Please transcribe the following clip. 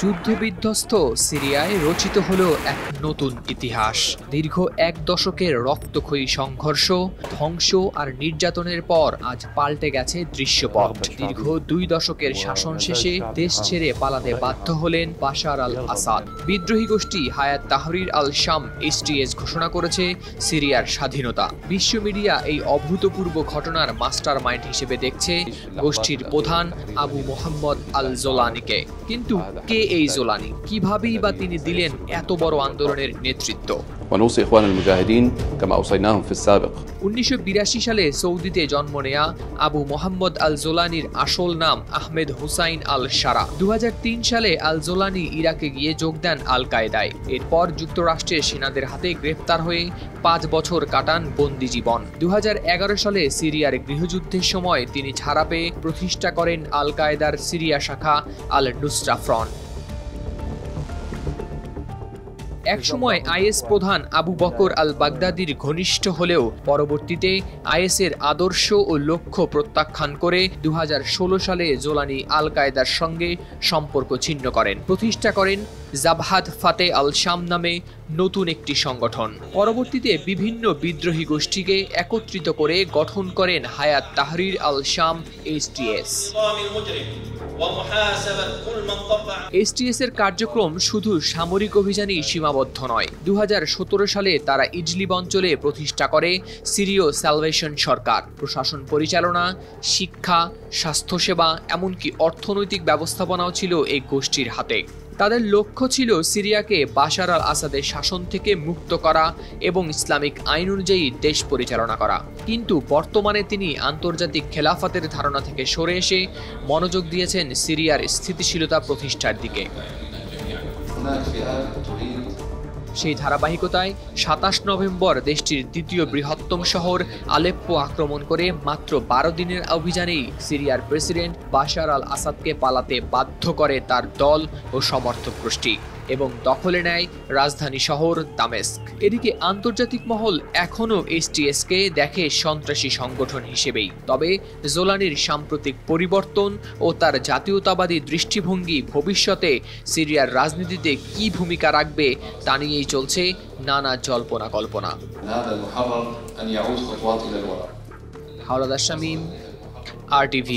যুদ্ধবিধ্বস্ত সিরিয়ায় রচিত হলো এক নতুন ইতিহাস। দীর্ঘ এক দশকের রক্তক্ষয়ী সংঘর্ষ, ধ্বংস আর নির্যাতনের পর আজ পাল্টে গেছে দৃশ্যপট। দীর্ঘ 2 দশকের শাসন শেষে দেশ ছেড়ে পালাতে বাধ্য হলেন বাশার আল আসাদ। বিদ্রোহী গোষ্ঠী হায়াত তাহরির আল শাম HTS ঘোষণা করেছে সিরিয়ার স্বাধীনতা। বিশ্ব মিডিয়া এই অভূতপূর্ব ঘটনার মাস্টার মাইন্ড হিসেবে দেখছে গোষ্ঠীর প্রধান আবু মোহাম্মদ আল জোলানিকে। কিন্তু কে এই জোলানি? কিভাবেই বা তিনি দিলেন এত বড় আন্দোলনের নেতৃত্ব? 1982 সালে সৌদিতে জন্ম নেয়া আবু মোহাম্মদ আল জোলানির আসল নাম আহমেদ হুসাইন আল শারা। 2003 সালে আল জোলানি ইরাকে গিয়ে যোগ দেন আল কায়েদায়। এরপর যুক্তরাষ্ট্রের সেনাদের হাতে গ্রেফতার হয়ে 5 বছর কাটান বন্দি জীবন। 2011 সালে সিরিয়ার গৃহযুদ্ধের সময় তিনি ছাড়া পেয়ে প্রতিষ্ঠা করেন আল কায়েদার সিরিয়া শাখা আল নুসরা ফ্রন্ট। একসময় আইএস প্রধান আবু বকর আল বাগদাদির ঘনিষ্ঠ হলেও পরবর্তীতে আইএসের আদর্শ ও লক্ষ্য প্রত্যাখ্যান করে 2016 সালে জোলানি আল কায়েদার সঙ্গে সম্পর্ক ছিন্ন করেন। প্রতিষ্ঠা করেন জাবহাত ফাতে আল শাম নামে নতুন একটি সংগঠন। পরবর্তীতে বিভিন্ন বিদ্রোহী গোষ্ঠীকে একত্রিত করে গঠন করেন হায়াত তাহরির আল শাম HTS। HTS এর কার্যক্রম শুধু সামরিক অভিযানেই সীমাবদ্ধ নয়। 2017 সালে তারা ইডলিব অঞ্চলে প্রতিষ্ঠা করে সিরীয় স্যালভেশন সরকার। প্রশাসন পরিচালনা, শিক্ষা, স্বাস্থ্যসেবা এমনকি অর্থনৈতিক ব্যবস্থাপনাও ছিল এই গোষ্ঠীর হাতে। তাদের লক্ষ্য ছিল সিরিয়াকে বাশার আল আসাদের শাসন থেকে মুক্ত করা এবং ইসলামিক আইন অনুযায়ী দেশ পরিচালনা করা। কিন্তু বর্তমানে তিনি আন্তর্জাতিক খেলাফতের ধারণা থেকে সরে এসে মনোযোগ দিয়েছেন সিরিয়ার স্থিতিশীলতা প্রতিষ্ঠার দিকে। সেই ধারাবাহিকতায় 27 নভেম্বর দেশটির দ্বিতীয় বৃহত্তম শহর আলেপ্পো আক্রমণ করে মাত্র 12 দিনের অভিযানেই সিরিয়ার প্রেসিডেন্ট বাশার আল আসাদকে পালাতে বাধ্য করে তার দল ও সমর্থক গোষ্ঠী এবং দখলে নেয় রাজধানী শহর দামেস্ক। এদিকে আন্তর্জাতিক মহল এখনও HTS-কে দেখে সন্ত্রাসী সংগঠন হিসেবেই। তবে জোলানির সাম্প্রতিক পরিবর্তন ও তার জাতীয়তাবাদী দৃষ্টিভঙ্গি ভবিষ্যতে সিরিয়ার রাজনীতিতে কী ভূমিকা রাখবে তা নিয়েই চলছে নানা জল্পনা কল্পনা। হাওলাদার শামীম, RTV।